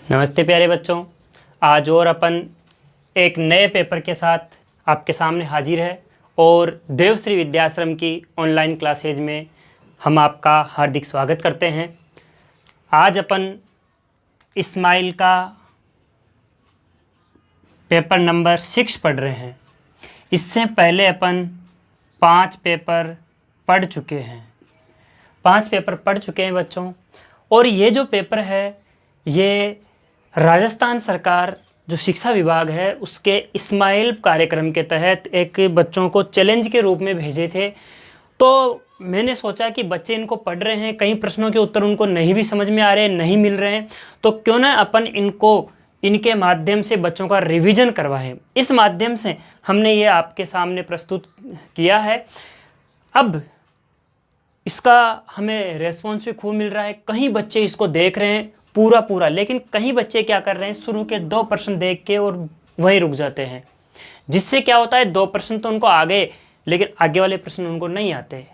नमस्ते प्यारे बच्चों। आज और अपन एक नए पेपर के साथ आपके सामने हाजिर है और देवश्री विद्याश्रम की ऑनलाइन क्लासेज में हम आपका हार्दिक स्वागत करते हैं। आज अपन इस्माइल का पेपर नंबर 6 पढ़ रहे हैं। इससे पहले अपन 5 पेपर पढ़ चुके हैं। 5 पेपर पढ़ चुके हैं बच्चों। और ये जो पेपर है ये राजस्थान सरकार जो शिक्षा विभाग है उसके इस्माइल कार्यक्रम के तहत एक बच्चों को चैलेंज के रूप में भेजे थे। तो मैंने सोचा कि बच्चे इनको पढ़ रहे हैं, कई प्रश्नों के उत्तर उनको नहीं भी समझ में आ रहे हैं, नहीं मिल रहे हैं, तो क्यों ना अपन इनको इनके माध्यम से बच्चों का रिवीजन करवाएं। इस माध्यम से हमने ये आपके सामने प्रस्तुत किया है। अब इसका हमें रेस्पॉन्स भी खूब मिल रहा है। कई बच्चे इसको देख रहे हैं पूरा, लेकिन कई बच्चे क्या कर रहे हैं, शुरू के 2 प्रश्न देख के और वहीं रुक जाते हैं, जिससे क्या होता है 2 प्रश्न तो उनको आ गए लेकिन आगे वाले प्रश्न उनको नहीं आते।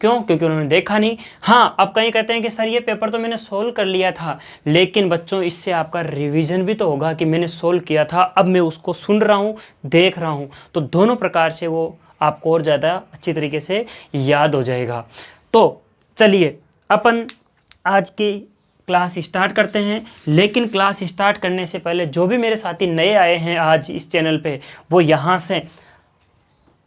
क्यों? क्योंकि उन्होंने देखा नहीं। हाँ, अब कहीं कहते हैं कि सर ये पेपर तो मैंने सोल्व कर लिया था, लेकिन बच्चों इससे आपका रिवीजन भी तो होगा कि मैंने सोल्व किया था, अब मैं उसको सुन रहा हूँ, देख रहा हूँ, तो दोनों प्रकार से वो आपको और ज़्यादा अच्छी तरीके से याद हो जाएगा। तो चलिए अपन आज की क्लास स्टार्ट करते हैं। लेकिन क्लास स्टार्ट करने से पहले जो भी मेरे साथी नए आए हैं आज इस चैनल पे, वो यहाँ से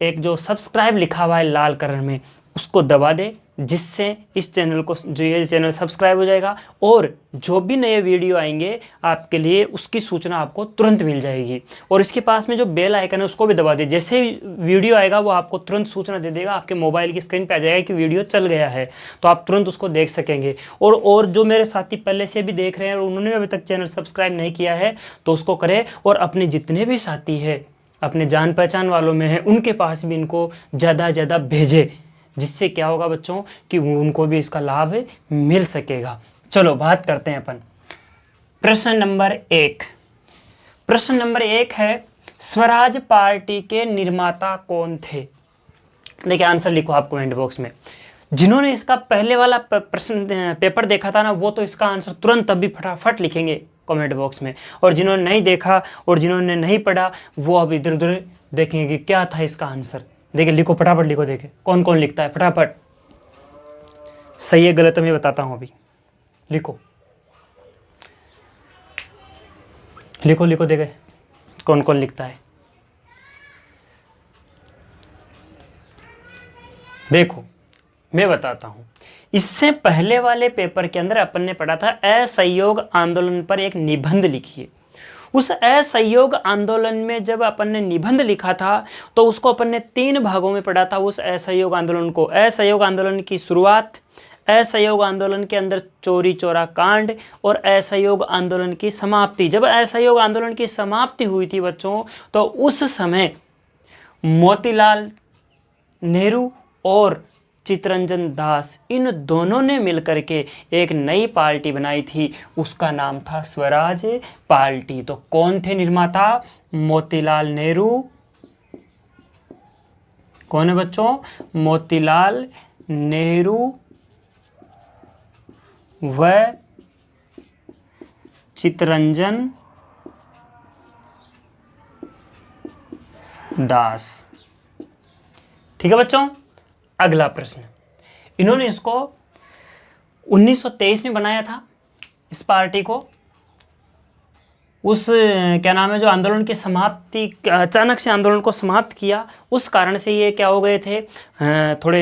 एक जो सब्सक्राइब लिखा हुआ है लाल कलर में उसको दबा दे, जिससे इस चैनल को जो ये चैनल सब्सक्राइब हो जाएगा और जो भी नए वीडियो आएंगे आपके लिए उसकी सूचना आपको तुरंत मिल जाएगी। और इसके पास में जो बेल आइकन है उसको भी दबा दे, जैसे ही वीडियो आएगा वो आपको तुरंत सूचना दे देगा, आपके मोबाइल की स्क्रीन पे आ जाएगा कि वीडियो चल गया है, तो आप तुरंत उसको देख सकेंगे। और जो मेरे साथी पहले से भी देख रहे हैं और उन्होंने अभी तक चैनल सब्सक्राइब नहीं किया है तो उसको करें, और अपने जितने भी साथी है अपने जान पहचान वालों में है उनके पास भी इनको ज़्यादा ज़्यादा भेजें, जिससे क्या होगा बच्चों कि उनको भी इसका लाभ मिल सकेगा। चलो बात करते हैं अपन प्रश्न नंबर 1। प्रश्न नंबर 1 है, स्वराज पार्टी के निर्माता कौन थे? देखिए आंसर लिखो आप कमेंट बॉक्स में। जिन्होंने इसका पहले वाला प्रश्न पेपर देखा था ना, वो तो इसका आंसर तुरंत अभी फटाफट लिखेंगे कमेंट बॉक्स में, और जिन्होंने नहीं देखा और जिन्होंने नहीं पढ़ा वो अब इधर उधर देखेंगे कि क्या था इसका आंसर। देखिए लिखो, फटाफट लिखो, देखे कौन कौन लिखता है, फटाफट। सही है गलत मैं बताता हूं अभी। लिखो लिखो लिखो, देखे कौन कौन लिखता है। देखो मैं बताता हूं, इससे पहले वाले पेपर के अंदर अपन ने पढ़ा था असहयोग आंदोलन पर एक निबंध लिखिए। उस असहयोग आंदोलन में जब अपन ने निबंध लिखा था तो उसको अपन ने 3 भागों में पढ़ा था। उस असहयोग आंदोलन को, असहयोग आंदोलन की शुरुआत, असहयोग आंदोलन के अंदर चोरी चौरा कांड और असहयोग आंदोलन की समाप्ति। जब असहयोग आंदोलन की समाप्ति हुई थी बच्चों, तो उस समय मोतीलाल नेहरू और चित्तरंजन दास, इन दोनों ने मिलकर के एक नई पार्टी बनाई थी, उसका नाम था स्वराज पार्टी। तो कौन थे निर्माता? मोतीलाल नेहरू। कौन है बच्चों? मोतीलाल नेहरू व चित्तरंजन दास। ठीक है बच्चों। अगला प्रश्न, इन्होंने इसको 1923 में बनाया था इस पार्टी को। उस क्या नाम है, जो आंदोलन की समाप्ति, अचानक से आंदोलन को समाप्त किया, उस कारण से ये क्या हो गए थे, थोड़े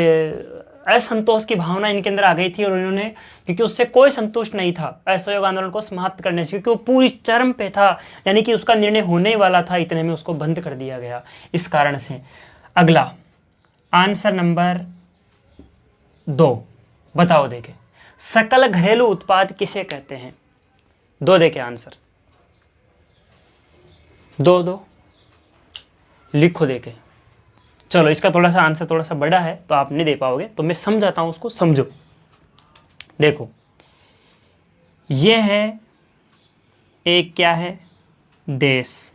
असंतोष की भावना इनके अंदर आ गई थी, और इन्होंने, क्योंकि उससे कोई संतुष्ट नहीं था असहयोग आंदोलन को समाप्त करने से, क्योंकि वो पूरी चरम पे था, यानी कि उसका निर्णय होने ही वाला था, इतने में उसको बंद कर दिया गया, इस कारण से। अगला आंसर नंबर 2 बताओ। देखे सकल घरेलू उत्पाद किसे कहते हैं? 2 देखे आंसर, 2 लिखो। देखे चलो, इसका थोड़ा सा आंसर थोड़ा सा बड़ा है तो आप नहीं दे पाओगे, तो मैं समझाता हूं उसको, समझो। देखो ये है एक, क्या है, देश।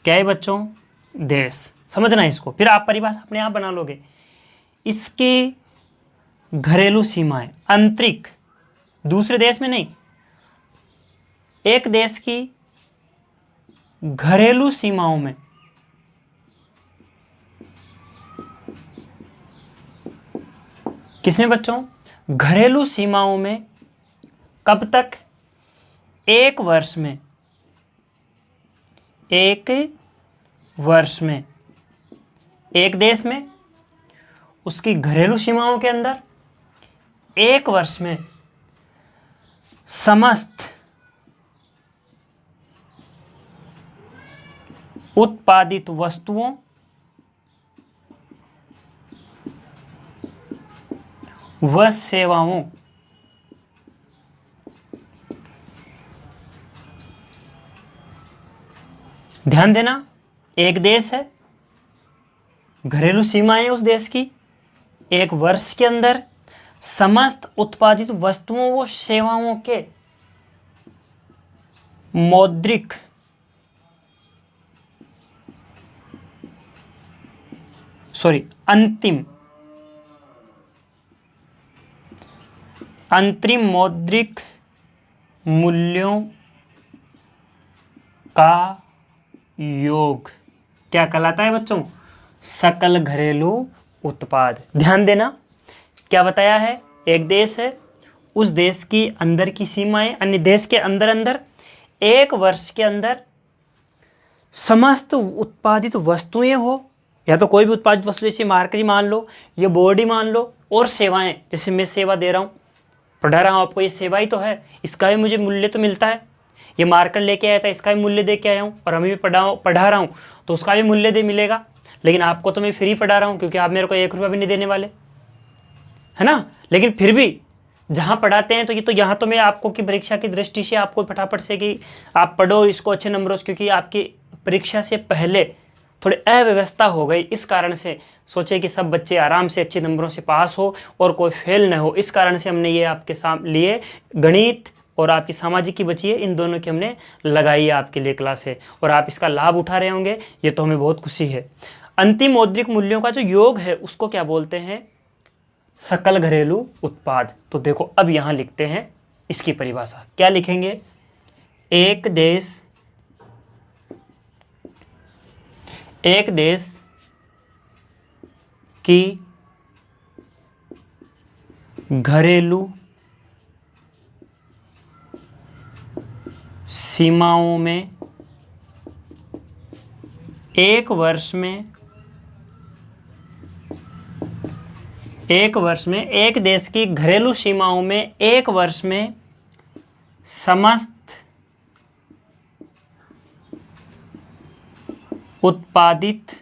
क्या है बच्चों? देश। समझना इसको, फिर आप परिभाषा अपने आप बना लोगे। इसकी घरेलू सीमाएं आंतरिक, दूसरे देश में नहीं, एक देश की घरेलू सीमाओं में किसमें बच्चों? घरेलू सीमाओं में कब तक? एक वर्ष में, एक वर्ष में, एक देश में उसकी घरेलू सीमाओं के अंदर एक वर्ष में समस्त उत्पादित वस्तुओं व सेवाओं ध्यान देना, एक देश है, घरेलू सीमाएं उस देश की, एक वर्ष के अंदर समस्त उत्पादित वस्तुओं व सेवाओं के मौद्रिक अंतरिम मौद्रिक मूल्यों का योग क्या कहलाता है बच्चों? सकल घरेलू उत्पाद। ध्यान देना, क्या बताया है? एक देश है, उस देश की अंदर की सीमाएं अन्य देश के अंदर अंदर एक वर्ष के अंदर समस्त उत्पादित वस्तुएं हो, या तो कोई भी उत्पादित वस्तु, जैसे मार्केट मान लो, ये बोर्ड ही मान लो, और सेवाएं, जैसे मैं सेवा दे रहा हूँ, पढ़ा रहा हूँ आपको, ये सेवा ही तो है, इसका भी मुझे मूल्य तो मिलता है। ये मार्कर लेके आया था, इसका भी मूल्य दे के आया हूँ, और हमें भी पढ़ा रहा हूँ तो उसका भी मूल्य दे मिलेगा। लेकिन आपको तो मैं फ्री पढ़ा रहा हूँ, क्योंकि आप मेरे को 1 रुपया भी नहीं देने वाले, है ना। लेकिन फिर भी जहाँ पढ़ाते हैं तो ये तो यहाँ तो मैं आपको की परीक्षा की दृष्टि से आपको फटाफट से कि आप पढ़ो इसको अच्छे नंबरों से, क्योंकि आपकी परीक्षा से पहले थोड़ी अव्यवस्था हो गई, इस कारण से सोचे कि सब बच्चे आराम से अच्छे नंबरों से पास हो और कोई फेल न हो। इस कारण से हमने ये आपके सामने लिए गणित और आपकी सामाजिक की बची है, इन दोनों की हमने लगाई है आपके लिए क्लास है, और आप इसका लाभ उठा रहे होंगे, ये तो हमें बहुत खुशी है। अंतिम मौद्रिक मूल्यों का जो योग है उसको क्या बोलते हैं? सकल घरेलू उत्पाद। तो देखो अब यहाँ लिखते हैं इसकी परिभाषा, क्या लिखेंगे? एक देश की घरेलू सीमाओं में एक वर्ष में एक देश की घरेलू सीमाओं में एक वर्ष में समस्त उत्पादित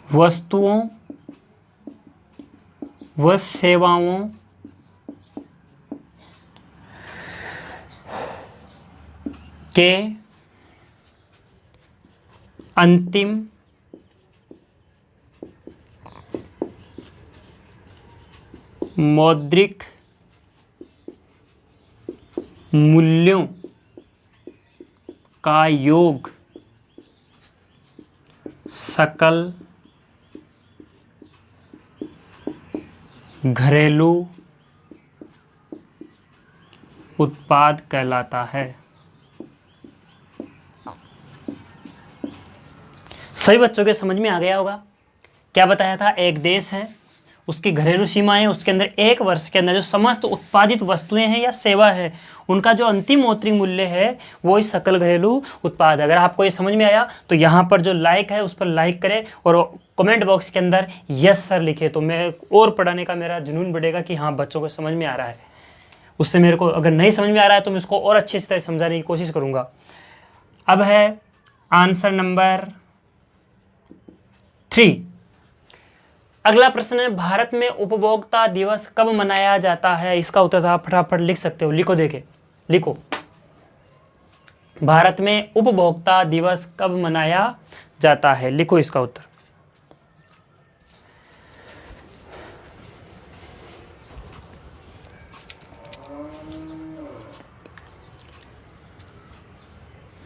वस्तुओं व सेवाओं के अंतिम मौद्रिक मूल्यों का योग सकल घरेलू उत्पाद कहलाता है। सभी बच्चों के समझ में आ गया होगा। क्या बताया था? एक देश है, उसकी घरेलू सीमाएं, उसके अंदर एक वर्ष के अंदर जो समस्त उत्पादित वस्तुएं हैं या सेवा है, उनका जो अंतिम मौद्रिक मूल्य है वो इस सकल घरेलू उत्पाद। अगर आपको ये समझ में आया तो यहाँ पर जो लाइक है उस पर लाइक करें और कमेंट बॉक्स के अंदर यस सर लिखे, तो मैं और पढ़ाने का मेरा जुनून बढ़ेगा कि हाँ बच्चों को समझ में आ रहा है। उससे मेरे को अगर नहीं समझ में आ रहा है तो मैं उसको और अच्छे से समझाने की कोशिश करूँगा। अब है आंसर नंबर 3। अगला प्रश्न है, भारत में उपभोक्ता दिवस कब मनाया जाता है? इसका उत्तर आप फटाफट लिख सकते हो। लिखो, देखे लिखो, भारत में उपभोक्ता दिवस कब मनाया जाता है? लिखो इसका उत्तर।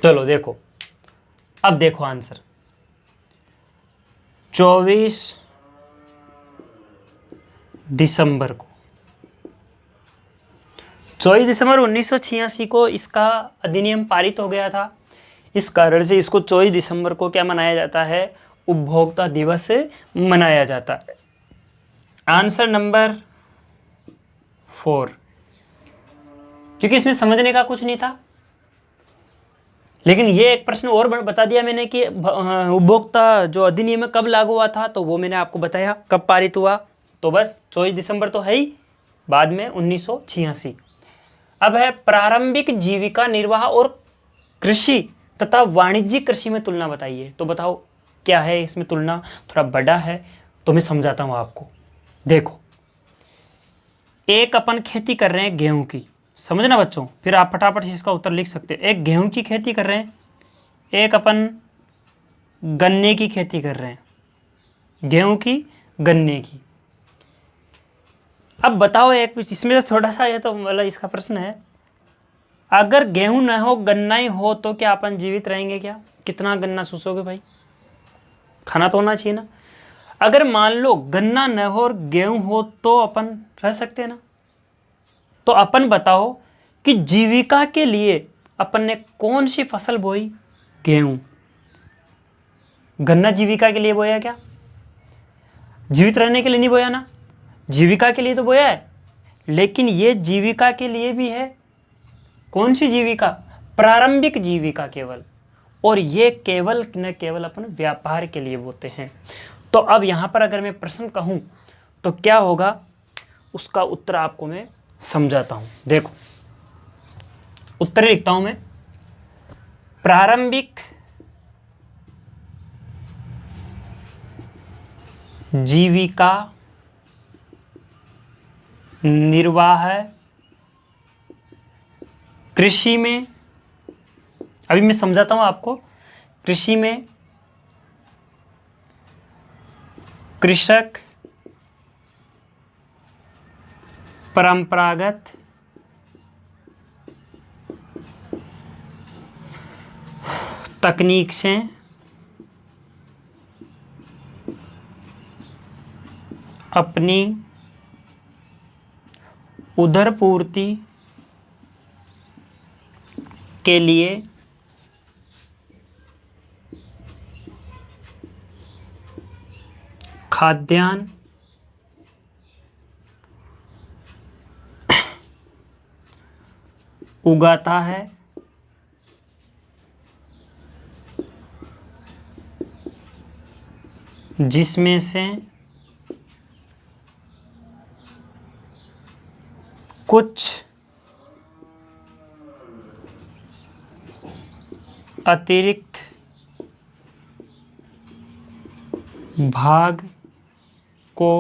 चलो देखो, अब देखो आंसर 24 दिसंबर को 24 दिसंबर 1986 को इसका अधिनियम पारित हो गया था। इस कारण से इसको 24 दिसंबर को क्या मनाया जाता है, उपभोक्ता दिवस मनाया जाता है। आंसर नंबर 4, क्योंकि इसमें समझने का कुछ नहीं था। लेकिन ये एक प्रश्न और बता दिया मैंने कि उपभोक्ता जो अधिनियम कब लागू हुआ था, तो वो मैंने आपको बताया कब पारित हुआ। तो बस 24 दिसंबर तो है ही, बाद में 1986। अब है प्रारंभिक जीविका निर्वाह और कृषि तथा वाणिज्यिक कृषि में तुलना बताइए। तो बताओ क्या है इसमें तुलना, थोड़ा बड़ा है तो मैं समझाता हूँ आपको। देखो, एक अपन खेती कर रहे हैं गेहूं की, समझना बच्चों, फिर आप फटाफट से इसका उत्तर लिख सकते हो। एक गेहूं की खेती कर रहे हैं, एक अपन गन्ने की खेती कर रहे हैं, गेहूं की, गन्ने की। अब बताओ, एक इसमें से थोड़ा सा ये तो मतलब इसका प्रश्न है, अगर गेहूं ना हो गन्ना ही हो तो क्या अपन जीवित रहेंगे क्या? कितना गन्ना चूसोगे भाई, खाना तो होना चाहिए ना। अगर मान लो गन्ना न हो और गेहूं हो तो अपन रह सकते हैं ना। तो अपन बताओ कि जीविका के लिए अपन ने कौन सी फसल बोई? गेहूं। गन्ना जीविका के लिए बोया क्या? जीवित रहने के लिए नहीं बोया ना, जीविका के लिए तो बोया है। लेकिन ये जीविका के लिए भी है। कौन सी जीविका? प्रारंभिक जीविका केवल। और ये केवल न केवल अपन व्यापार के लिए बोते हैं। तो अब यहां पर अगर मैं प्रश्न कहूं तो क्या होगा, उसका उत्तर आपको मैं समझाता हूं। देखो, उत्तर लिखता हूं मैं, प्रारंभिक जीविका निर्वाह कृषि में, अभी मैं समझाता हूं आपको, कृषि में कृषक परंपरागत तकनीक से अपनी उदर पूर्ति के लिए खाद्यान्न उगाता है, जिसमें से कुछ अतिरिक्त भाग को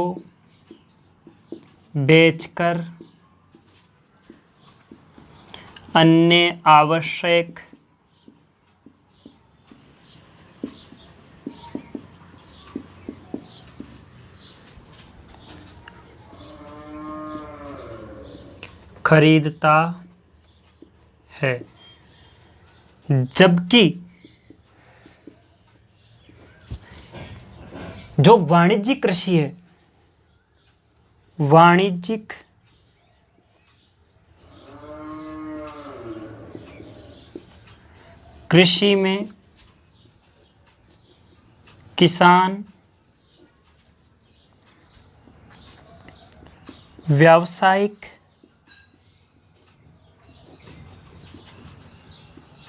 बेचकर अन्य आवश्यक खरीदता है। जबकि जो वाणिज्यिक कृषि है, वाणिज्यिक कृषि में किसान व्यावसायिक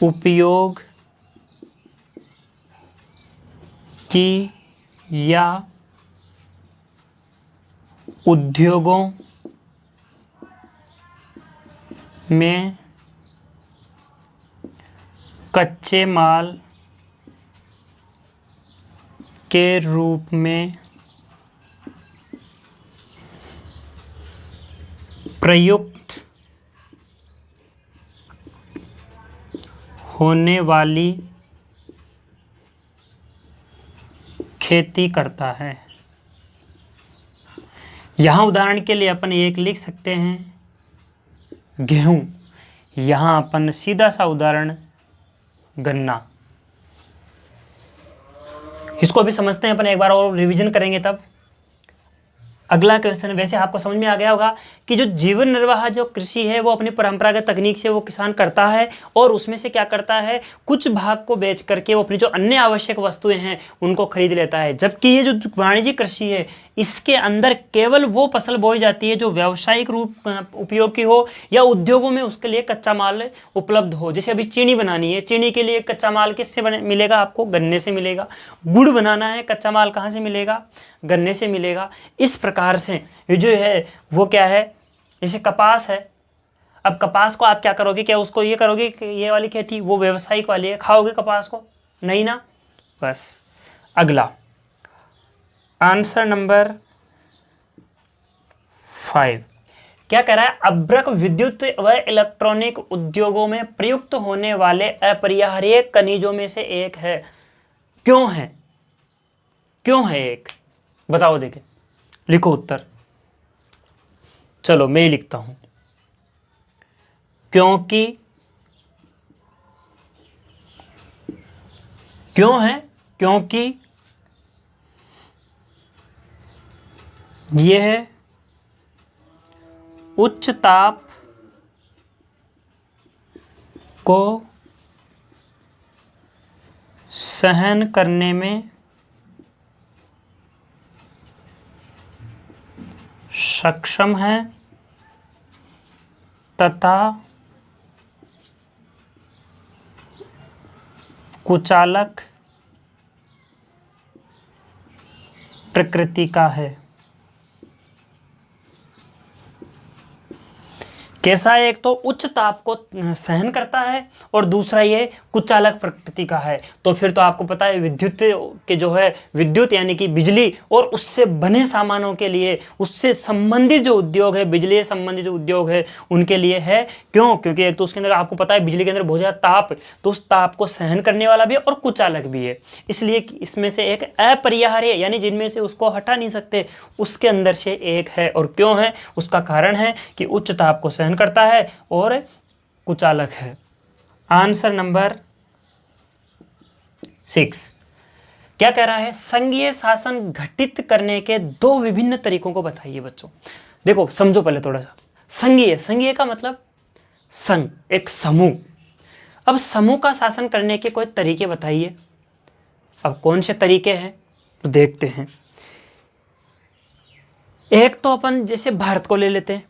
उपयोग की या उद्योगों में कच्चे माल के रूप में प्रयुक्त होने वाली खेती करता है। यहाँ उदाहरण के लिए अपन एक लिख सकते हैं गेहूं, यहाँ अपन सीधा सा उदाहरण गन्ना। इसको भी समझते हैं अपन, एक बार और रिवीजन करेंगे तब। अगला क्वेश्चन, वैसे आपको समझ में आ गया होगा कि जो जीवन निर्वाह जो कृषि है वो अपनी परंपरागत तकनीक से वो किसान करता है और उसमें से क्या करता है, कुछ भाग को बेच करके वो अपनी जो अन्य आवश्यक वस्तुएं हैं उनको खरीद लेता है। जबकि ये जो वाणिज्यिक कृषि है इसके अंदर केवल वो फसल बोई जाती है जो व्यावसायिक रूप उपयोग की हो या उद्योगों में उसके लिए कच्चा माल उपलब्ध हो। जैसे अभी चीनी बनानी है, चीनी के लिए कच्चा माल किससे मिलेगा, आपको गन्ने से मिलेगा। गुड़ बनाना है, कच्चा माल कहाँ से मिलेगा, गन्ने से मिलेगा। इस प्रकार से ये जो है वो क्या है, जैसे कपास है, अब कपास को आप क्या करोगे, क्या उसको ये करोगे कि ये वाली खेती वो व्यावसायिक वाली है, खाओगे कपास को, नहीं ना। बस अगला आंसर नंबर 5 क्या कह रहा है, अभ्रक विद्युत व इलेक्ट्रॉनिक उद्योगों में प्रयुक्त होने वाले अपरिहार्य खनिजों में से एक है। क्यों है, क्यों है एक, बताओ, देखे लिखो उत्तर। चलो मैं ही लिखता हूं, क्योंकि, क्यों है, क्योंकि यह उच्च ताप को सहन करने में सक्षम है तथा कुचालक प्रकृति का है। कैसा है, एक तो उच्च ताप को सहन करता है और दूसरा ये कुचालक प्रकृति का है। तो फिर तो आपको पता है विद्युत के जो है, विद्युत यानी कि बिजली और उससे बने सामानों के लिए, उससे संबंधित जो उद्योग है, बिजली से संबंधित जो उद्योग है उनके लिए है। क्यों, क्योंकि एक तो उसके अंदर आपको पता है बिजली के अंदर बहुत ज़्यादा ताप, तो उस ताप को सहन करने वाला भी है और कुचालक भी है। इसलिए इसमें से एक अपरिहार्य यानी जिनमें से उसको हटा नहीं सकते उसके अंदर से एक है। और क्यों है, उसका कारण है कि उच्च ताप को करता है और कुचालक है। आंसर नंबर 6 क्या कह रहा है, संघीय शासन घटित करने के 2 विभिन्न तरीकों को बताइए। बच्चों देखो समझो पहले थोड़ा सा, संघीय, संघीय का मतलब संघ, एक समूह। अब समूह का शासन करने के कोई तरीके बताइए। अब कौन से तरीके हैं तो देखते हैं। एक तो अपन जैसे भारत को ले लेते हैं,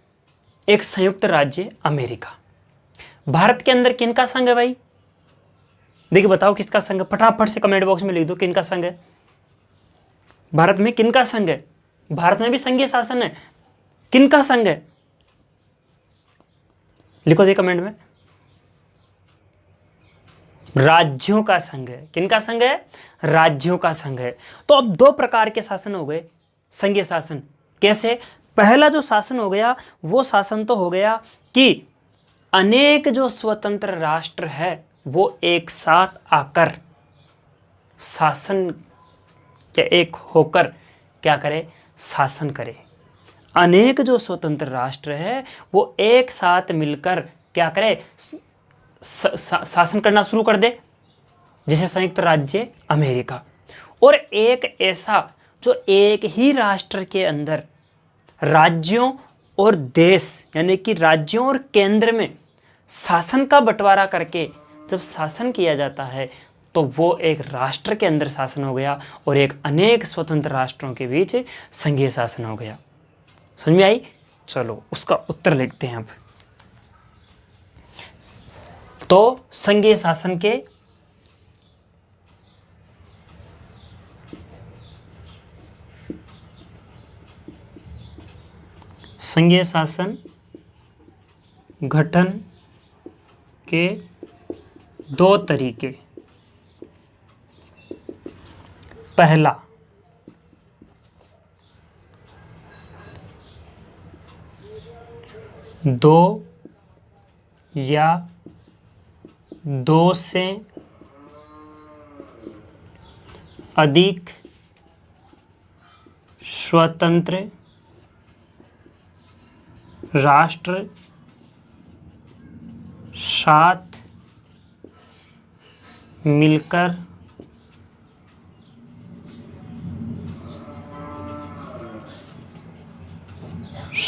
एक संयुक्त राज्य अमेरिका। भारत के अंदर किनका संघ है भाई, देखिए बताओ किसका संघ है, फटाफट से कमेंट बॉक्स में लिख दो किनका संघ है। भारत में किनका संघ है, भारत में भी संघीय शासन है, किनका संघ है, लिखो दे कमेंट में। राज्यों का संघ है। किनका संघ है, राज्यों का संघ है। तो अब 2 प्रकार के शासन हो गए संघीय शासन। कैसे, पहला जो शासन हो गया वो शासन तो हो गया कि अनेक जो स्वतंत्र राष्ट्र है वो एक साथ आकर शासन के एक होकर क्या करे, शासन करे। अनेक जो स्वतंत्र राष्ट्र है वो एक साथ मिलकर क्या करे, शासन करना शुरू कर दे, जैसे संयुक्त राज्य अमेरिका। और एक ऐसा जो एक ही राष्ट्र के अंदर राज्यों और देश यानी कि राज्यों और केंद्र में शासन का बंटवारा करके जब शासन किया जाता है तो वो एक राष्ट्र के अंदर शासन हो गया और एक अनेक स्वतंत्र राष्ट्रों के बीच संघीय शासन हो गया। समझ में आई। चलो उसका उत्तर लिखते हैं अब। तो संघीय शासन के संघीय शासन गठन के 2 तरीके। पहला, दो या 2 से अधिक स्वतंत्र राष्ट्र साथ मिलकर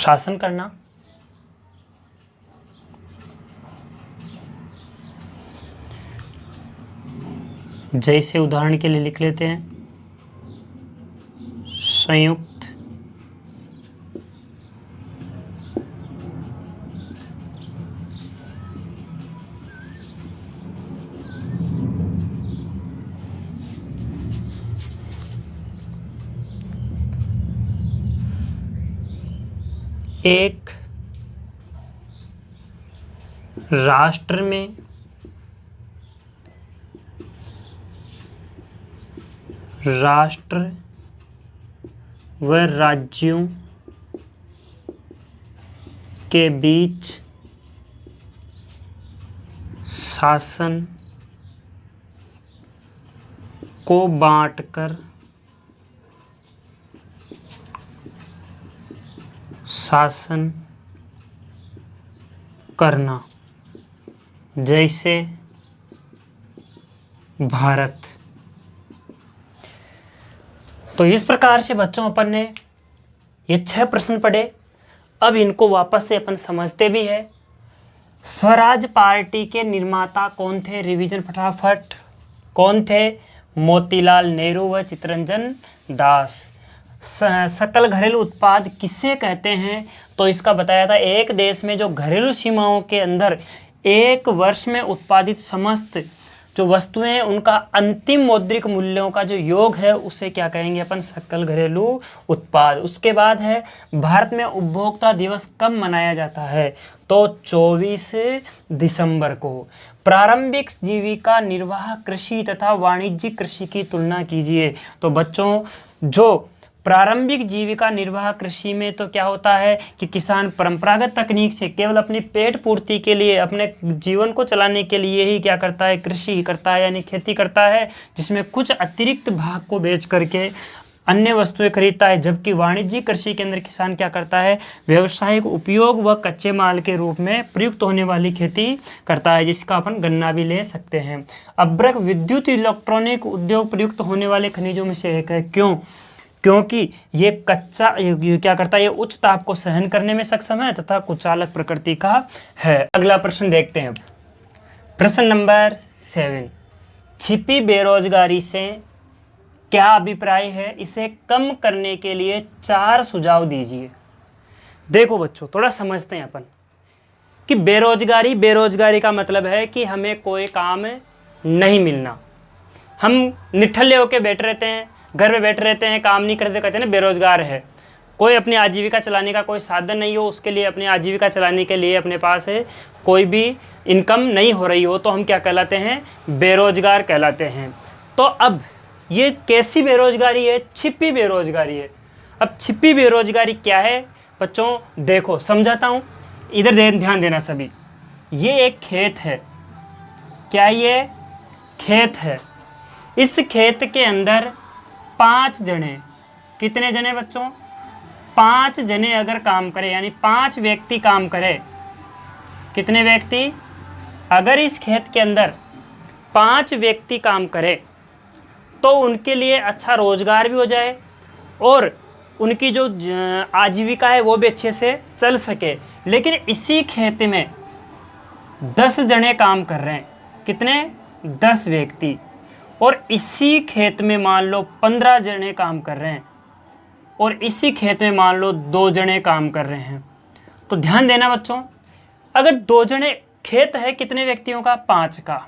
शासन करना। जैसे उदाहरण के लिए लिख लेते हैं संयुक्त एक राष्ट्र में राष्ट्र व राज्यों के बीच शासन को बांटकर शासन करना। जैसे भारत। तो इस प्रकार से बच्चों अपन ने ये 6 प्रश्न पढ़े। अब इनको वापस से अपन समझते भी है। स्वराज पार्टी के निर्माता कौन थे? रिवीजन फटाफट। कौन थे? मोतीलाल नेहरू व चित्तरंजन दास। सकल घरेलू उत्पाद किसे कहते हैं? तो इसका बताया था, एक देश में जो घरेलू सीमाओं के अंदर एक वर्ष में उत्पादित समस्त जो वस्तुएं हैं उनका अंतिम मौद्रिक मूल्यों का जो योग है उसे क्या कहेंगे अपन? सकल घरेलू उत्पाद। उसके बाद है भारत में उपभोक्ता दिवस कब मनाया जाता है? तो 24 दिसंबर को। प्रारंभिक जीविका निर्वाह कृषि तथा वाणिज्यिक कृषि की तुलना कीजिए। तो बच्चों जो प्रारंभिक जीविका निर्वाह कृषि में तो क्या होता है कि किसान परंपरागत तकनीक से केवल अपनी पेट पूर्ति के लिए, अपने जीवन को चलाने के लिए ही क्या करता है? कृषि करता है, यानी खेती करता है, जिसमें कुछ अतिरिक्त भाग को बेच करके अन्य वस्तुएं खरीदता है। जबकि वाणिज्यिक कृषि के अंदर किसान क्या करता है? व्यावसायिक उपयोग व कच्चे माल के रूप में प्रयुक्त होने वाली खेती करता है, जिसका अपन गन्ना भी ले सकते हैं। अभ्रक विद्युत इलेक्ट्रॉनिक उद्योग प्रयुक्त होने वाले खनिजों में से एक है। क्यों? क्योंकि ये क्या करता है? ये उच्च ताप को सहन करने में सक्षम है तथा कुचालक प्रकृति का है। अगला प्रश्न देखते हैं। प्रश्न नंबर 7। छिपी बेरोजगारी से क्या अभिप्राय है? इसे कम करने के लिए 4 सुझाव दीजिए। देखो बच्चों, थोड़ा समझते हैं अपन कि बेरोजगारी का मतलब है कि हमें कोई काम नहीं मिलना। हम निठल्ले होकर बैठे रहते हैं, घर में बैठे रहते हैं, काम नहीं करते, कहते हैं ना बेरोजगार है। कोई अपनी आजीविका चलाने का कोई साधन नहीं हो, उसके लिए अपनी आजीविका चलाने के लिए अपने पास कोई भी इनकम नहीं हो रही हो, तो हम क्या कहलाते हैं? बेरोजगार कहलाते हैं। तो अब ये कैसी बेरोजगारी है? छिपी बेरोजगारी है। अब छिपी बेरोजगारी क्या है बच्चों? देखो समझाता हूँ, इधर ध्यान देना सभी। ये एक खेत है। क्या ये खेत है? इस खेत के अंदर 5 जने, कितने जने बच्चों? 5 जने अगर काम करें, यानी 5 व्यक्ति काम करें। कितने व्यक्ति? अगर इस खेत के अंदर 5 व्यक्ति काम करें तो उनके लिए अच्छा रोजगार भी हो जाए और उनकी जो आजीविका है वो भी अच्छे से चल सके। लेकिन इसी खेत में 10 जने काम कर रहे हैं। कितने? 10 व्यक्ति। और इसी खेत में मान लो 15 जने काम कर रहे हैं और इसी खेत में मान लो 2 जने काम कर रहे हैं। तो ध्यान देना बच्चों, अगर 2 जने, खेत है कितने व्यक्तियों का? 5 का।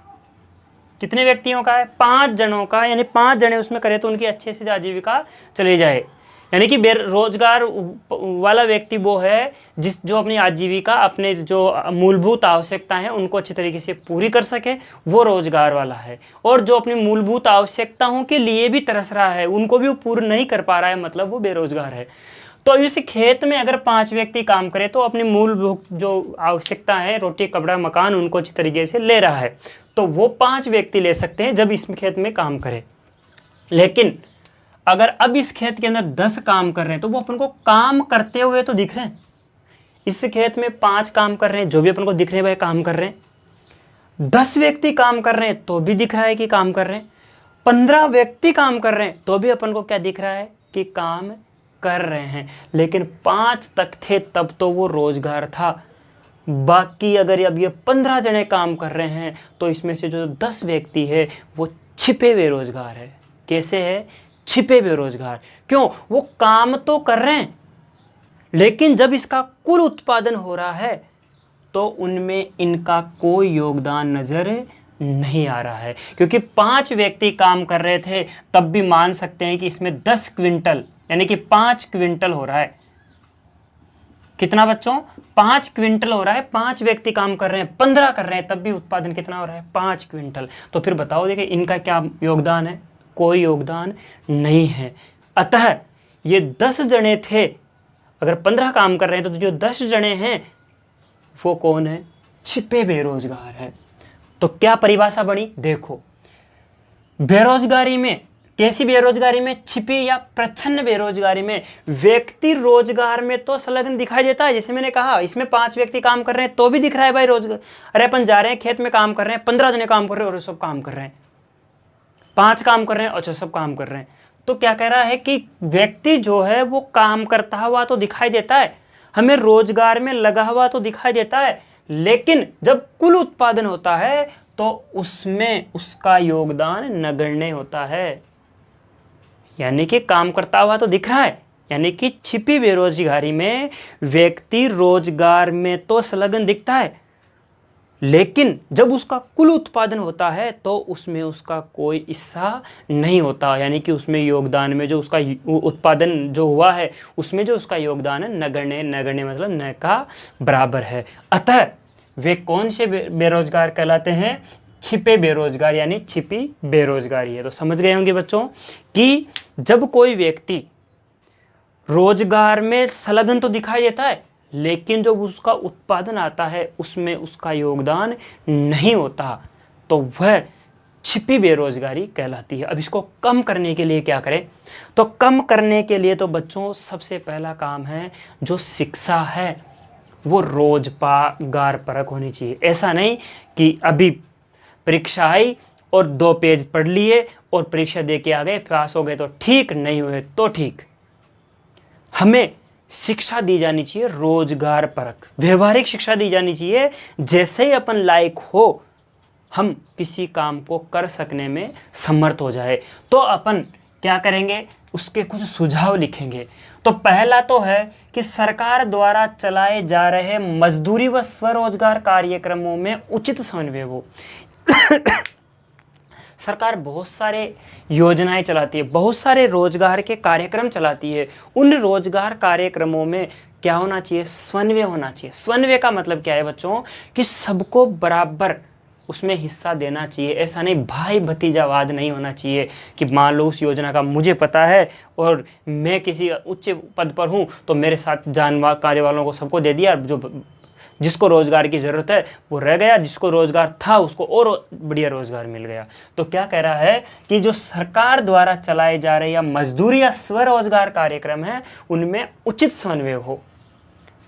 कितने व्यक्तियों का है? 5 जनों का, यानी 5 जने उसमें करें तो उनकी अच्छे से आजीविका चली जाए। यानी कि बेरोजगार वाला व्यक्ति वो है जो अपनी आजीविका, अपने जो मूलभूत आवश्यकताएं हैं उनको अच्छी तरीके से पूरी कर सके, वो रोजगार वाला है। और जो अपनी मूलभूत आवश्यकताओं के लिए भी तरस रहा है, उनको भी वो पूर्ण नहीं कर पा रहा है, मतलब वो बेरोजगार है। तो इस खेत में अगर 5 व्यक्ति काम करें तो अपनी मूलभूत जो आवश्यकता है, रोटी कपड़ा मकान, उनको अच्छी तरीके से ले रहा है, तो वो 5 व्यक्ति ले सकते हैं जब इस खेत में काम करें। लेकिन अगर अब इस खेत के अंदर 10 काम कर रहे हैं तो वो अपन को काम करते हुए तो दिख रहे हैं। इस खेत में 5 काम कर रहे हैं, जो भी अपन को दिख रहे हैं वह काम कर रहे हैं। 10 व्यक्ति काम कर रहे हैं तो भी दिख रहा है कि काम कर रहे हैं। 15 व्यक्ति काम कर रहे हैं तो भी अपन को क्या दिख रहा है? कि काम कर रहे हैं, लेकिन 5 तक थे तब तो वो रोजगार था। बाकी अगर अब ये 15 जने काम कर रहे हैं तो इसमें से जो 10 व्यक्ति है वो छिपे बेरोजगार है। कैसे है? छिपे बेरोजगार। क्यों? वो काम तो कर रहे हैं, लेकिन जब इसका कुल उत्पादन हो रहा है तो उनमें इनका कोई योगदान नजर नहीं आ रहा है। क्योंकि 5 व्यक्ति काम कर रहे थे तब भी मान सकते हैं कि इसमें 10 क्विंटल यानी कि 5 क्विंटल हो रहा है। कितना बच्चों? 5 क्विंटल हो रहा है। 5 व्यक्ति काम कर रहे हैं, 15 कर रहे हैं, तब भी उत्पादन कितना हो रहा है? 5 क्विंटल। तो फिर बताओ, देखिए इनका क्या योगदान है? कोई योगदान नहीं है। अतः ये 10 जने थे, अगर 15 काम कर रहे हैं तो जो 10 जने हैं वो कौन है? छिपे बेरोजगार है। तो क्या परिभाषा बनी? देखो, बेरोजगारी में, कैसी बेरोजगारी में? छिपी या प्रच्छन्न बेरोजगारी में व्यक्ति रोजगार में तो संलग्न दिखाई देता है। जैसे मैंने कहा, इसमें 5 व्यक्ति काम कर रहे हैं तो भी दिख रहा है भाई रोजगार। अरे अपन जा रहे हैं खेत में काम कर रहे हैं, 15 जने काम कर रहे हैं और सब काम कर रहे हैं, 5 काम कर रहे हैं, अच्छा सब काम कर रहे हैं। तो क्या कह रहा है कि व्यक्ति जो है वो काम करता हुआ तो दिखाई देता है, हमें रोजगार में लगा हुआ तो दिखाई देता है, लेकिन जब कुल उत्पादन होता है तो उसमें उसका योगदान नगण्य होता है। यानी कि काम करता हुआ तो दिख रहा है, यानी कि छिपी बेरोजगारी में व्यक्ति रोजगार में तो संलग्न दिखता है, लेकिन जब उसका कुल उत्पादन होता है तो उसमें उसका कोई हिस्सा नहीं होता। यानी कि उसमें योगदान में जो उसका उत्पादन जो हुआ है उसमें जो उसका योगदान है नगण्य, नगण्य मतलब न का बराबर है। अतः वे कौन से बेरोजगार कहलाते हैं? छिपे बेरोजगार, यानी छिपी बेरोजगारी है। तो समझ गए होंगे बच्चों कि जब कोई व्यक्ति रोजगार में संलग्न तो दिखाई देता है, लेकिन जब उसका उत्पादन आता है उसमें उसका योगदान नहीं होता, तो वह छिपी बेरोजगारी कहलाती है। अब इसको कम करने के लिए क्या करें? तो कम करने के लिए तो बच्चों सबसे पहला काम है, जो शिक्षा है वो रोजगार परक होनी चाहिए। ऐसा नहीं कि अभी परीक्षा आई और 2 पेज पढ़ लिए और परीक्षा दे के आ गए, पास हो गए तो ठीक, नहीं हुए तो ठीक। हमें शिक्षा दी जानी चाहिए रोजगार परक, व्यवहारिक शिक्षा दी जानी चाहिए। जैसे ही अपन लायक हो, हम किसी काम को कर सकने में समर्थ हो जाए, तो अपन क्या करेंगे? उसके कुछ सुझाव लिखेंगे। तो पहला तो है कि सरकार द्वारा चलाए जा रहे मजदूरी व स्वरोजगार कार्यक्रमों में उचित समन्वय हो। सरकार बहुत सारे योजनाएं चलाती है, बहुत सारे रोजगार के कार्यक्रम चलाती है। उन रोजगार कार्यक्रमों में क्या होना चाहिए? समन्वय होना चाहिए। समन्वय का मतलब क्या है बच्चों? कि सबको बराबर उसमें हिस्सा देना चाहिए। ऐसा नहीं भाई भतीजावाद नहीं होना चाहिए कि मान लो उस योजना का मुझे पता है और मैं किसी उच्च पद पर हूँ तो मेरे साथ जानवर कार्य वालों को सबको दे दिया, जो जिसको रोजगार की ज़रूरत है वो रह गया, जिसको रोजगार था उसको और बढ़िया रोजगार मिल गया। तो क्या कह रहा है कि जो सरकार द्वारा चलाए जा रहे या मजदूरी या स्वरोजगार कार्यक्रम है उनमें उचित समन्वय हो,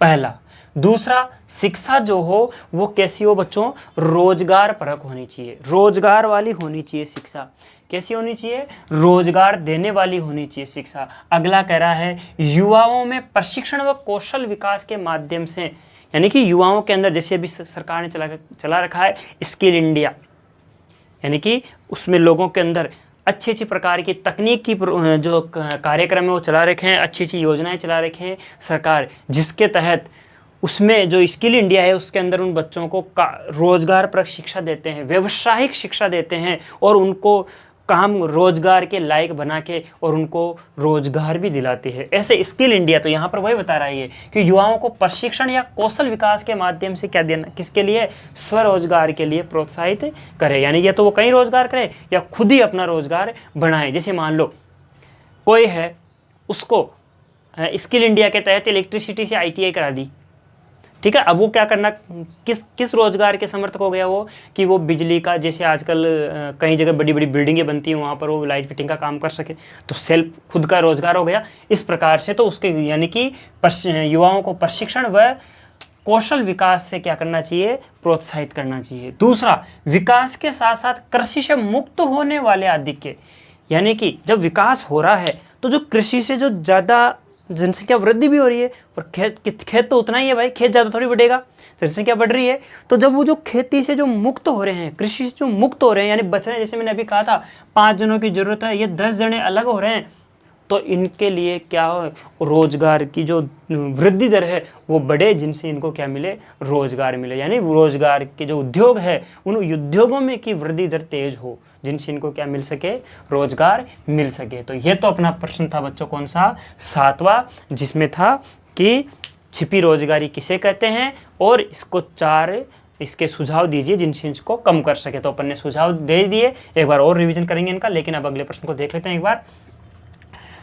पहला। दूसरा, शिक्षा जो हो वो कैसी हो बच्चों? रोजगार परक होनी चाहिए, रोजगार वाली होनी चाहिए शिक्षा। कैसी होनी चाहिए? रोजगार देने वाली होनी चाहिए शिक्षा। अगला कह रहा है युवाओं में प्रशिक्षण व कौशल विकास के माध्यम से, यानी कि युवाओं के अंदर, जैसे अभी सरकार ने चला रखा है स्किल इंडिया, यानी कि उसमें लोगों के अंदर अच्छी अच्छी प्रकार की तकनीक की जो कार्यक्रम है वो चला रखे हैं, अच्छी अच्छी योजनाएं चला रखे हैं सरकार, जिसके तहत उसमें जो स्किल इंडिया है उसके अंदर उन बच्चों को रोजगार पर शिक्षा देते हैं, व्यवसायिक शिक्षा देते हैं और उनको काम रोजगार के लायक बना के और उनको रोजगार भी दिलाती है। ऐसे स्किल इंडिया तो यहाँ पर वही बता रही है कि युवाओं को प्रशिक्षण या कौशल विकास के माध्यम से क्या देना, किसके लिए? स्वरोजगार के लिए प्रोत्साहित करे। यानी या तो वो कहीं रोजगार करे या खुद ही अपना रोजगार बनाए। जैसे मान लो कोई है, उसको स्किल इंडिया के तहत इलेक्ट्रिसिटी से ITI करा दी, ठीक है। अब वो क्या करना, किस रोजगार के समर्थक हो गया वो? कि वो बिजली का, जैसे आजकल कई जगह बड़ी बड़ी बिल्डिंगें बनती हैं वहाँ पर वो लाइट फिटिंग का काम कर सके, तो सेल्फ खुद का रोजगार हो गया। इस प्रकार से तो उसके यानी कि युवाओं को प्रशिक्षण व कौशल विकास से क्या करना चाहिए? प्रोत्साहित करना चाहिए। दूसरा, विकास के साथ साथ कृषि से मुक्त होने वाले आधिक्य, यानी कि जब विकास हो रहा है तो जो कृषि से जो ज़्यादा जनसंख्या वृद्धि भी हो रही है और खेत तो उतना ही है भाई, खेत ज़्यादा थोड़ी बढ़ेगा, जनसंख्या बढ़ रही है। तो जब वो जो खेती से जो मुक्त हो रहे हैं, कृषि से जो मुक्त हो रहे हैं, यानी बच रहे हैं, जैसे मैंने अभी कहा था 5 जनों की जरूरत है, ये 10 जने अलग हो रहे हैं, तो इनके लिए क्या हो, रोजगार की जो वृद्धि दर है वो बढ़े, जिनसे इनको क्या मिले, रोजगार मिले, यानी रोजगार के जो उद्योग है उन उद्योगों में की वृद्धि दर तेज हो, जिनसे इनको क्या मिल सके, रोजगार मिल सके। तो ये तो अपना प्रश्न था बच्चों, कौन सा, 7वां, जिसमें था कि छिपी रोजगारी किसे कहते हैं, और इसको 4 इसके सुझाव दीजिए जिनसे इसको कम कर सके। तो अपन ने सुझाव दे दिए, एक बार और रिवीजन करेंगे इनका, लेकिन अब अगले प्रश्न को देख लेते हैं एक बार।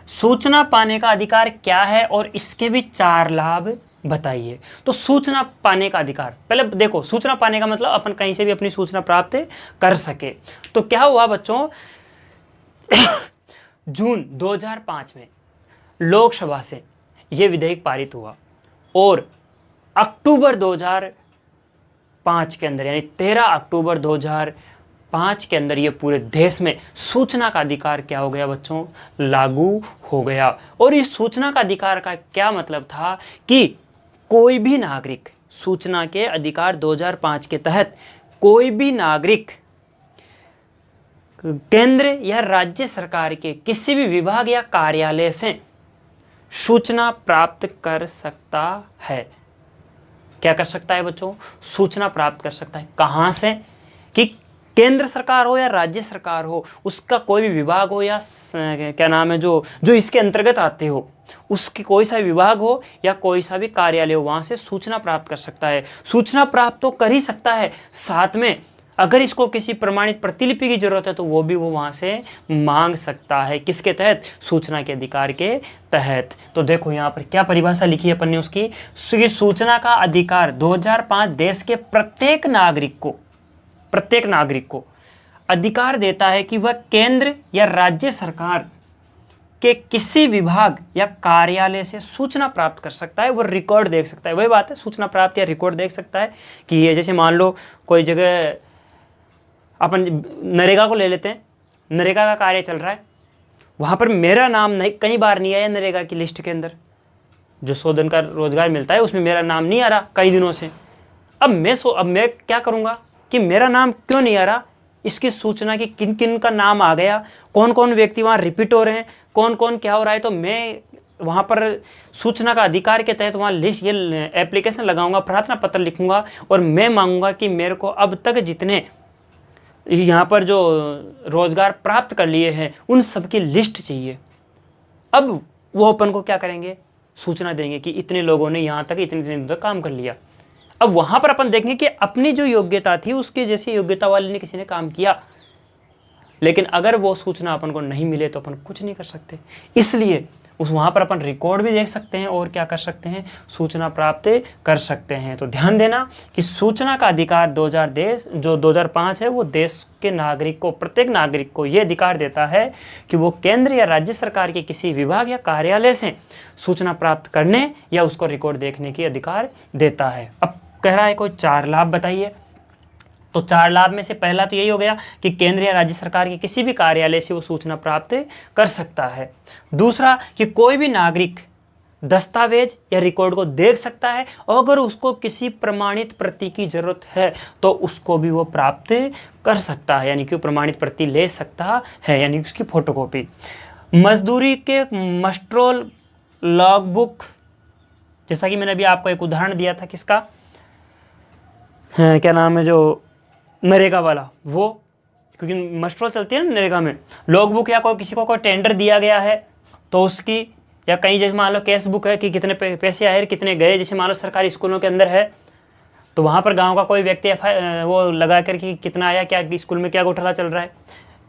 सूचना पाने का अधिकार क्या है और इसके भी 4 लाभ बताइए। तो सूचना पाने का अधिकार, पहले देखो सूचना पाने का मतलब अपन कहीं से भी अपनी सूचना प्राप्त कर सके। तो क्या हुआ बच्चों, जून 2005 में लोकसभा से यह विधेयक पारित हुआ और अक्टूबर 2005 के अंदर, यानी 13 अक्टूबर 2005 के अंदर ये पूरे देश में सूचना का अधिकार क्या हो गया बच्चों, लागू हो गया। और इस सूचना का अधिकार का क्या मतलब था कि कोई भी नागरिक, सूचना के अधिकार 2005 के तहत कोई भी नागरिक केंद्र या राज्य सरकार के किसी भी विभाग या कार्यालय से सूचना प्राप्त कर सकता है। क्या कर सकता है बच्चों, सूचना प्राप्त कर सकता है। कहां से, कि केंद्र सरकार हो या राज्य सरकार हो, उसका कोई भी विभाग हो या क्या नाम है जो इसके अंतर्गत आते हो, उसके कोई सा विभाग हो या कोई सा भी कार्यालय हो, वहां से सूचना प्राप्त कर सकता है। सूचना प्राप्त तो कर ही सकता है, साथ में अगर इसको किसी प्रमाणित प्रतिलिपि की जरूरत है तो वो भी वो वहां से मांग सकता है। किसके तहत, सूचना के अधिकार के तहत। तो देखो यहाँ पर क्या परिभाषा लिखी है अपन ने उसकी, सूचना का अधिकार 2005 देश के प्रत्येक नागरिक को अधिकार देता है कि वह केंद्र या राज्य सरकार के किसी विभाग या कार्यालय से सूचना प्राप्त कर सकता है, वो रिकॉर्ड देख सकता है। वही बात है, सूचना प्राप्त या रिकॉर्ड देख सकता है कि ये, जैसे मान लो कोई जगह अपन नरेगा को ले लेते हैं, नरेगा का कार्य चल रहा है, वहाँ पर मेरा नाम नहीं, कई बार नहीं आया नरेगा की लिस्ट के अंदर, जो 100 दिन का रोजगार मिलता है उसमें मेरा नाम नहीं आ रहा कई दिनों से। अब मैं क्या करूँगा कि मेरा नाम क्यों नहीं आ रहा, इसकी सूचना की किन किन का नाम आ गया, कौन कौन व्यक्ति वहाँ रिपीट हो रहे हैं, कौन कौन क्या हो रहा है, तो मैं वहाँ पर सूचना का अधिकार के तहत वहाँ लिस्ट, ये एप्लीकेशन लगाऊंगा, प्रार्थना पत्र लिखूंगा और मैं मांगूंगा कि मेरे को अब तक जितने यहाँ पर जो रोजगार प्राप्त कर लिए हैं उन सब की लिस्ट चाहिए। अब वो अपन को क्या करेंगे, सूचना देंगे कि इतने लोगों ने यहाँ तक इतने दिन तक काम कर लिया। अब वहाँ पर अपन देखेंगे कि अपनी जो योग्यता थी उसके जैसी योग्यता वाले ने किसी ने काम किया, लेकिन अगर वो सूचना अपन को नहीं मिले तो अपन कुछ नहीं कर सकते। इसलिए वहाँ पर अपन रिकॉर्ड भी देख सकते हैं और क्या कर सकते हैं, सूचना प्राप्त कर सकते हैं। तो ध्यान देना कि सूचना का अधिकार 2005 है वो देश के नागरिक को, प्रत्येक नागरिक को ये अधिकार देता है कि वो केंद्र या राज्य सरकार के किसी विभाग या कार्यालय से सूचना प्राप्त करने या उसको रिकॉर्ड देखने की अधिकार देता है। अब कह रहा है कोई 4 लाभ बताइए। तो 4 लाभ में से पहला तो यही हो गया कि केंद्र या राज्य सरकार के किसी भी कार्यालय से वो सूचना प्राप्त कर सकता है। दूसरा कि कोई भी नागरिक दस्तावेज या रिकॉर्ड को देख सकता है और अगर उसको किसी प्रमाणित प्रति की जरूरत है तो उसको भी वो प्राप्त कर सकता है, यानी कि प्रमाणित प्रति ले सकता है, यानी उसकी फोटोकॉपी। मजदूरी के मस्ट्रोल लॉगबुक, जैसा कि मैंने अभी आपको एक उदाहरण दिया था, किसका क्या नाम है, जो नरेगा वाला, वो क्योंकि मस्ट्रोल चलती है ना नरेगा में, लॉगबुक या कोई किसी को कोई टेंडर दिया गया है तो उसकी, या कहीं जैसे मान लो केस बुक है कि कितने पैसे आए कितने गए, जैसे मान लो सरकारी स्कूलों के अंदर है तो वहाँ पर गांव का कोई व्यक्ति वो लगा कर कि कितना आया, क्या स्कूल में क्या घोटाला चल रहा है,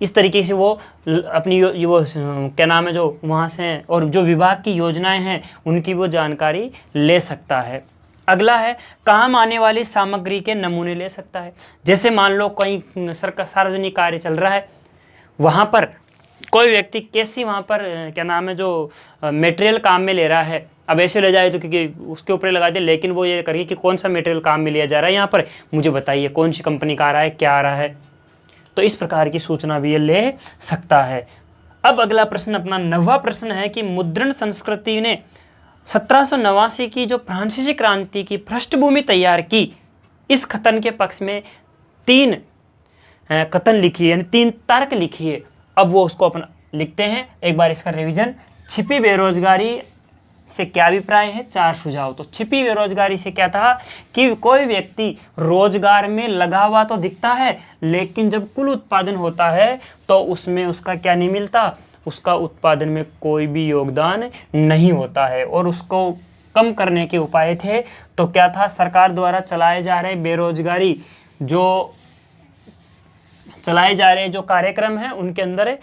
इस तरीके से वो अपनी वो क्या नाम है जो वहाँ से और जो विभाग की योजनाएं हैं उनकी वो जानकारी ले सकता है। अगला है काम आने वाली सामग्री के नमूने ले सकता है। जैसे मान लो कहीं सरकार सार्वजनिक कार्य चल रहा है, वहाँ पर कोई व्यक्ति कैसी वहाँ पर क्या नाम है जो मटेरियल काम में ले रहा है, अब ऐसे ले जाए तो क्योंकि उसके ऊपर लगा दे, लेकिन वो ये करिए कि कौन सा मटेरियल काम में लिया जा रहा है, यहाँ पर मुझे बताइए कौन सी कंपनी का आ रहा है, क्या आ रहा है। तो इस प्रकार की सूचना भी ये ले सकता है। अब अगला प्रश्न अपना 9वां प्रश्न है कि मुद्रण संस्कृति ने 1789 की जो फ्रांसीसी क्रांति की पृष्ठभूमि तैयार की, इस कथन के पक्ष में 3 कथन लिखी है, यानी 3 तर्क लिखी है। अब वो उसको अपन लिखते हैं, एक बार इसका रिवीजन। छिपी बेरोजगारी से क्या अभिप्राय है, 4 सुझाव। तो छिपी बेरोजगारी से क्या था कि कोई व्यक्ति रोजगार में लगा हुआ तो दिखता है, लेकिन जब कुल उत्पादन होता है तो उसमें उसका क्या नहीं मिलता, उसका उत्पादन में कोई भी योगदान नहीं होता है। और उसको कम करने के उपाय थे, तो क्या था, सरकार द्वारा चलाए जा रहे बेरोजगारी जो कार्यक्रम हैं उनके अंदर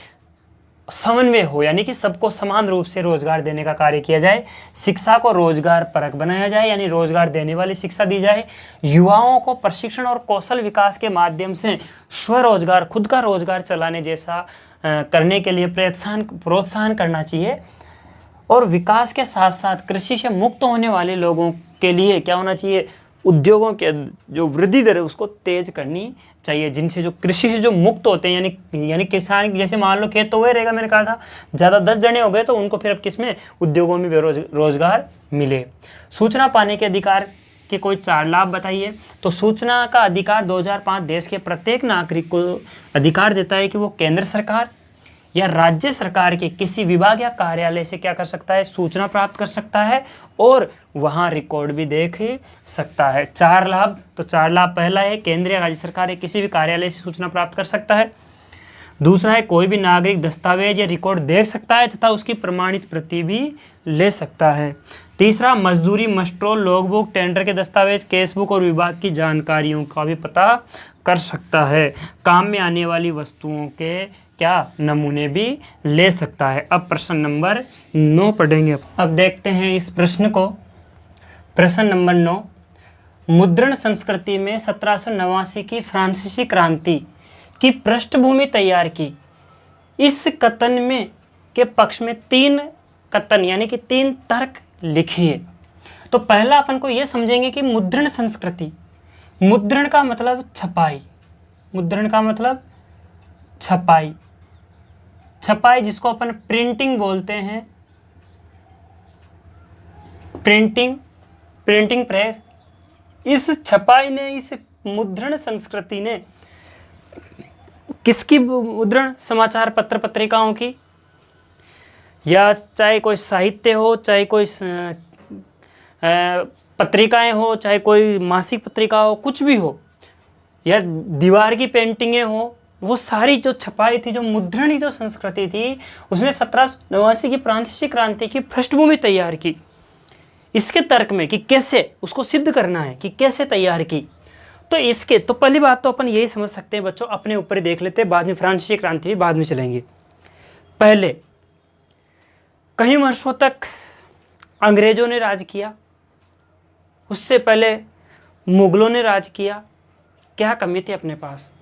समन्वय हो, यानी कि सबको समान रूप से रोजगार देने का कार्य किया जाए। शिक्षा को रोजगार परक बनाया जाए, यानी रोजगार देने वाली शिक्षा दी जाए। युवाओं को प्रशिक्षण और कौशल विकास के माध्यम से स्वरोजगार, खुद का रोजगार चलाने जैसा करने के लिए प्रोत्साहन करना चाहिए। और विकास के साथ साथ कृषि से मुक्त होने वाले लोगों के लिए क्या होना चाहिए, उद्योगों के जो वृद्धि दर है उसको तेज करनी चाहिए, जिनसे जो कृषि से जो मुक्त होते हैं, यानी किसान, जैसे मान लो खेत तो वही रहेगा, मैंने कहा था ज़्यादा 10 जने हो गए तो उनको फिर अब किसमें, उद्योगों में रोजगार मिले। सूचना पाने के अधिकार के कोई 4 लाभ बताइए। तो सूचना का अधिकार 2005 देश के प्रत्येक नागरिक को अधिकार देता है कि वो केंद्र सरकार या राज्य सरकार के किसी विभाग या कार्यालय से क्या कर सकता है, सूचना प्राप्त कर सकता है और वहाँ रिकॉर्ड भी देख सकता है। 4 लाभ, तो 4 लाभ, पहला है केंद्र या राज्य सरकार या किसी भी कार्यालय से सूचना प्राप्त कर सकता है। दूसरा है कोई भी नागरिक दस्तावेज या रिकॉर्ड देख सकता है तथा उसकी प्रमाणित प्रति भी ले सकता है। तीसरा, मजदूरी, मस्ट्रोल, लॉगबुक, टेंडर के दस्तावेज, केसबुक और विभाग की जानकारियों का भी पता कर सकता है। काम में आने वाली वस्तुओं के क्या नमूने भी ले सकता है। अब प्रश्न नंबर 9 पढ़ेंगे। अब देखते हैं इस प्रश्न को। प्रश्न नंबर 9, मुद्रण संस्कृति में 1789 की फ्रांसीसी क्रांति की पृष्ठभूमि तैयार की। इस कथन में के पक्ष में 3 कथन यानी कि 3 तर्क लिखिए। तो पहला अपन को ये समझेंगे कि मुद्रण संस्कृति, मुद्रण का मतलब छपाई, मुद्रण का मतलब छपाई, छपाई जिसको अपन प्रिंटिंग बोलते हैं, प्रिंटिंग प्रेस। इस छपाई ने, इस मुद्रण संस्कृति ने किसकी मुद्रण, समाचार पत्र पत्रिकाओं की, या चाहे कोई साहित्य हो, चाहे कोई पत्रिकाएं हो, चाहे कोई मासिक पत्रिका हो, कुछ भी हो, या दीवार की पेंटिंगें हो, वो सारी जो छपाई थी, जो मुद्रण की जो संस्कृति थी, उसने 1789 की फ्रांसीसी क्रांति की पृष्ठभूमि तैयार की। इसके तर्क में कि कैसे उसको सिद्ध करना है, कि कैसे तैयार की। तो पहली बात तो अपन यही समझ सकते हैं बच्चों, अपने ऊपर ही देख लेते हैं, बाद में फ्रांसीसी क्रांति भी बाद में चलेंगे। पहले कई वर्षों तक अंग्रेजों ने राज किया, उससे पहले मुगलों ने राज किया। क्या कमी थी अपने पास,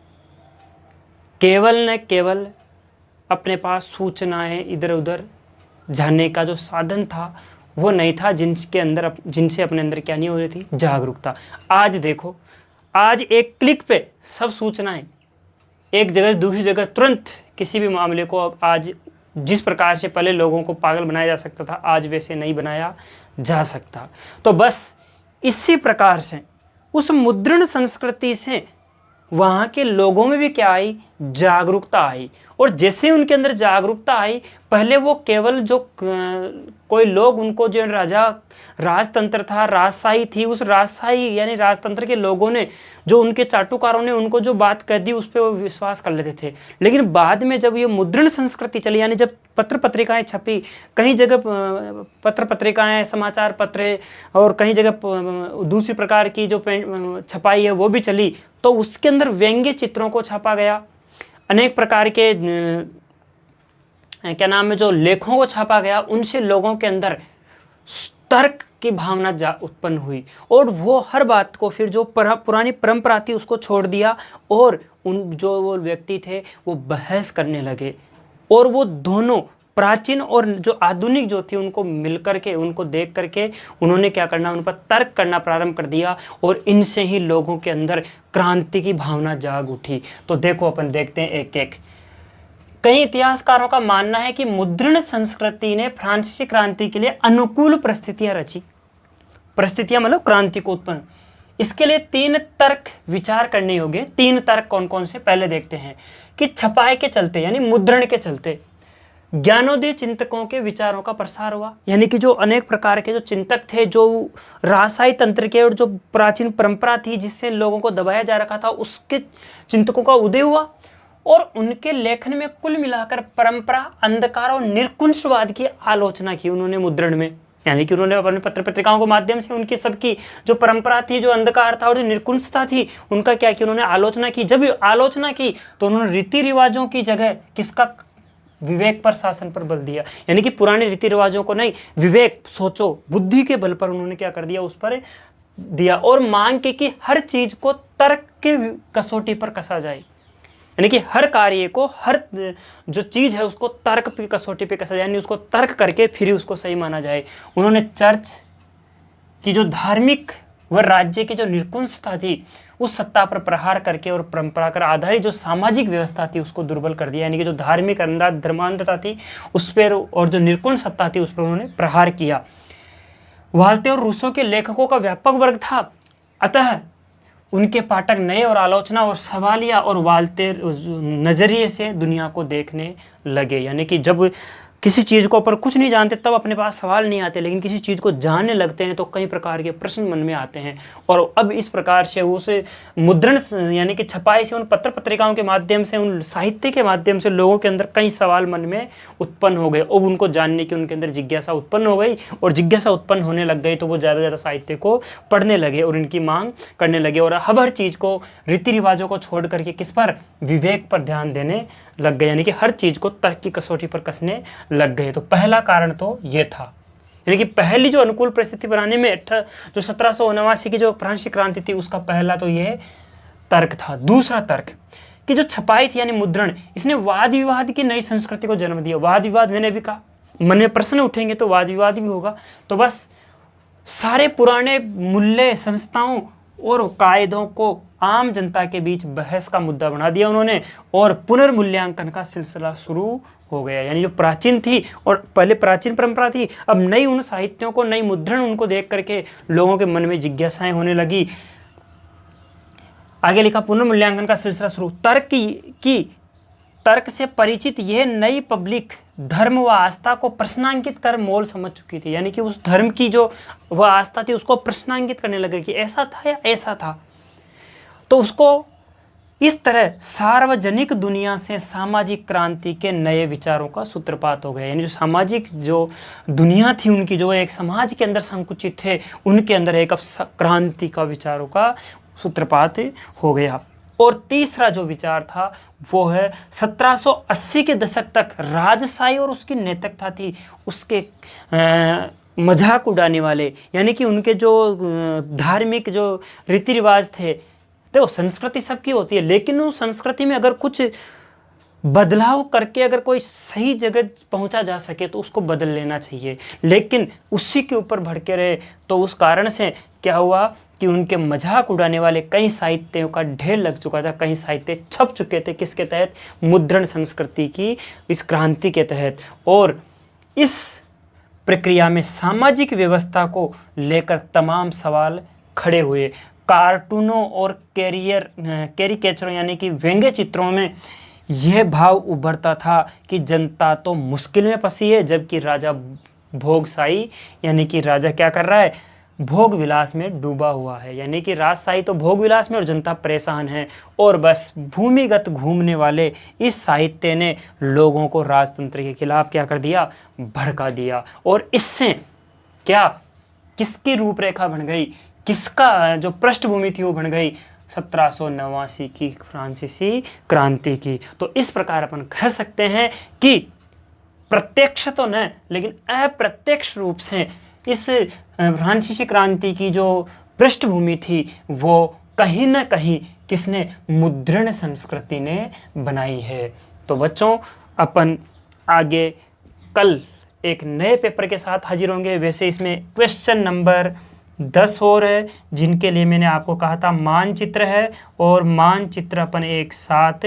केवल न केवल अपने पास सूचनाएं इधर उधर जानने का जो साधन था वो नहीं था, जिनसे अपने अंदर क्या नहीं हो रही थी, जागरूकता। आज देखो, आज एक क्लिक पे सब सूचनाएं एक जगह से दूसरी जगह तुरंत, किसी भी मामले को आज जिस प्रकार से पहले लोगों को पागल बनाया जा सकता था, आज वैसे नहीं बनाया जा सकता। तो बस इसी प्रकार से उस मुद्रण संस्कृति से वहाँ के लोगों में भी क्या आई, जागरूकता आई। और जैसे उनके अंदर जागरूकता आई, पहले वो केवल जो कोई लोग, उनको जो राजतंत्र था, राजशाही थी, उस राजशाही यानी राजतंत्र के लोगों ने, जो उनके चाटुकारों ने उनको जो बात कह दी, उस पर वो विश्वास कर लेते थे। लेकिन बाद में जब ये मुद्रण संस्कृति चली, यानी जब पत्र पत्रिकाएं छपी, कहीं जगह पत्र पत्रिकाएं, समाचार पत्र, और कहीं जगह दूसरी प्रकार की जो छपाई है वो भी चली, तो उसके अंदर व्यंग्य चित्रों को छापा गया, अनेक प्रकार के क्या नाम है जो लेखों को छापा गया। उनसे लोगों के अंदर तर्क की भावना उत्पन्न हुई, और वो हर बात को फिर जो पुरानी परंपरा थी उसको छोड़ दिया, और वो व्यक्ति थे वो बहस करने लगे। और वो दोनों प्राचीन और जो आधुनिक जो थी उनको मिलकर के, उनको देख करके उन्होंने क्या करना, उन पर तर्क करना प्रारंभ कर दिया, और इनसे ही लोगों के अंदर क्रांति की भावना जाग उठी। तो देखो अपन देखते हैं एक एक। कई इतिहासकारों का मानना है कि मुद्रण संस्कृति ने फ्रांसीसी क्रांति के लिए अनुकूल परिस्थितियां रची। परिस्थितियां मतलब क्रांति को उत्पन्न। इसके लिए 3 तर्क विचार करने होंगे। 3 तर्क कौन कौन से, पहले देखते हैं कि छपाई के चलते यानी मुद्रण के चलते ज्ञानोदय चिंतकों के विचारों का प्रसार हुआ, यानी कि जो अनेक प्रकार के जो चिंतक थे, जो राजशाही तंत्र के और जो प्राचीन परंपरा थी जिससे लोगों को दबाया जा रखा था, उसके चिंतकों का उदय हुआ। और उनके लेखन में कुल मिलाकर परंपरा, अंधकार और निर्कुंशवाद की आलोचना की उन्होंने मुद्रण में, यानी कि उन्होंने अपने पत्र पत्रिकाओं के माध्यम से उनकी सबकी जो परंपरा थी, जो अंधकार था और जो निर्कुंशता थी, उनका क्या कि उन्होंने आलोचना की। जब आलोचना की तो उन्होंने रीति रिवाजों की जगह किसका, विवेक पर, शासन पर बल दिया, यानी कि पुराने रीति रिवाजों को नहीं, विवेक, सोचो, बुद्धि के बल पर उन्होंने क्या कर दिया, उस पर दिया। और मांग की कि हर चीज को तर्क के कसौटी पर कसा जाए, यानी कि हर कार्य को, हर जो चीज है उसको तर्क की कसौटी पे कसा जाए, यानी उसको तर्क करके फिर उसको सही माना जाए। उन्होंने चर्च की जो धार्मिक व राज्य की जो निर्कुंशता थी उस सत्ता पर प्रहार करके और परंपरा पर आधारित जो सामाजिक व्यवस्था थी उसको दुर्बल कर दिया, यानी कि जो धार्मिक धर्मांधता थी उस पर और जो निर्कुंश सत्ता थी उस पर उन्होंने प्रहार किया। वाल्ते और रूसो के लेखकों का व्यापक वर्ग था, अतः उनके पाठक नए और आलोचना और सवालिया और वाल्ते नजरिए से दुनिया को देखने लगे, यानी कि जब किसी चीज़ को ऊपर कुछ नहीं जानते तब अपने पास सवाल नहीं आते, लेकिन किसी चीज़ को जानने लगते हैं तो कई प्रकार के प्रश्न मन में आते हैं। और अब इस प्रकार से उस मुद्रण यानी कि छपाई से, उन पत्र पत्रिकाओं के माध्यम से, उन साहित्य के माध्यम से लोगों के अंदर कई सवाल मन में उत्पन्न हो गए और उनको जानने की उनके अंदर जिज्ञासा उत्पन्न हो गई। और जिज्ञासा उत्पन्न होने लग गई तो वो ज़्यादा से ज़्यादा साहित्य को पढ़ने लगे और इनकी मांग करने लगे। और हर चीज़ को, रीति रिवाजों को छोड़ करके किस पर, विवेक पर ध्यान देने लग गए, यानी कि हर चीज़ को तर्क की कसौटी पर कसने लग गए। तो पहला कारण तो ये था, यानी कि पहली जो अनुकूल परिस्थिति बनाने में जो 1779 की जो फ्रांसीसी क्रांति थी उसका पहला तो ये तर्क था। दूसरा तर्क कि जो छपाई थी यानी मुद्रण, इसने वाद विवाद की नई संस्कृति को जन्म दिया। वाद विवाद, मैंने भी कहा, मन में प्रश्न उठेंगे तो वाद विवाद भी होगा। तो बस सारे पुराने मूल्य, संस्थाओं और कायदों को आम जनता के बीच बहस का मुद्दा बना दिया उन्होंने और पुनर्मूल्यांकन का सिलसिला शुरू हो गया। यानी जो प्राचीन थी और पहले प्राचीन परंपरा थी, अब नई उन साहित्यों को, नई मुद्रण उनको देख करके लोगों के मन में जिज्ञासाएं होने लगी। आगे लिखा, पुनर्मूल्यांकन का सिलसिला शुरू। तर्क से परिचित यह नई पब्लिक धर्म व आस्था को प्रश्नांकित कर मोल समझ चुकी थी, यानी कि उस धर्म की जो वह आस्था थी उसको प्रश्नांकित करने लगे कि ऐसा था या ऐसा था। तो उसको इस तरह सार्वजनिक दुनिया से सामाजिक क्रांति के नए विचारों का सूत्रपात हो गया, यानी जो सामाजिक जो दुनिया थी उनकी, जो एक समाज के अंदर संकुचित थे, उनके अंदर एक अब क्रांति का विचारों का सूत्रपात हो गया। और तीसरा जो विचार था वो है 1780 के दशक तक राजशाही और उसकी नैतिकता थी उसके मजाक उड़ाने वाले, यानी कि उनके जो धार्मिक जो रीति रिवाज थे। देखो, संस्कृति सबकी होती है, लेकिन उस संस्कृति में अगर कुछ बदलाव करके अगर कोई सही जगह पहुंचा जा सके तो उसको बदल लेना चाहिए, लेकिन उसी के ऊपर भड़के रहे। तो उस कारण से क्या हुआ कि उनके मजाक उड़ाने वाले कई साहित्यों का ढेर लग चुका था, कई साहित्य छप चुके थे। किसके तहत? मुद्रण संस्कृति की इस क्रांति के तहत। और इस प्रक्रिया में सामाजिक व्यवस्था को लेकर तमाम सवाल खड़े हुए। कार्टूनों और कैरिकेचरों यानी कि व्यंग्य चित्रों में यह भाव उभरता था कि जनता तो मुश्किल में फंसी है, जबकि राजा भोगशाही यानी कि राजा क्या कर रहा है? भोग विलास में डूबा हुआ है, यानी कि राजशाही तो भोग विलास में और जनता परेशान है। और बस भूमिगत घूमने वाले इस साहित्य ने लोगों को राजतंत्र के खिलाफ क्या कर दिया? भड़का दिया। और इससे क्या, किसकी रूपरेखा बन गई, किसका जो पृष्ठभूमि थी वो बन गई? 1789 की फ्रांसीसी क्रांति की। तो इस प्रकार अपन कह सकते हैं कि प्रत्यक्ष तो न, लेकिन अप्रत्यक्ष रूप से इस फ्रांसीसी क्रांति की जो पृष्ठभूमि थी वो कहीं ना कहीं किसने? मुद्रण संस्कृति ने बनाई है। तो बच्चों, अपन आगे कल एक नए पेपर के साथ हाजिर होंगे। वैसे इसमें क्वेश्चन नंबर 10 और है, जिनके लिए मैंने आपको कहा था मानचित्र है, और मानचित्र अपन एक साथ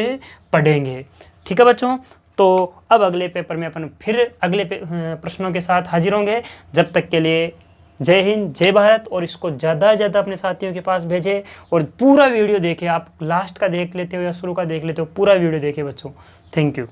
पढ़ेंगे। ठीक है बच्चों, तो अब अगले पेपर में अपन फिर अगले प्रश्नों के साथ हाजिर होंगे। जब तक के लिए जय हिंद, जय भारत। और इसको ज़्यादा से ज़्यादा अपने साथियों के पास भेजें और पूरा वीडियो देखें। आप लास्ट का देख लेते हो या शुरू का देख लेते हो, पूरा वीडियो देखें बच्चों। Thank you.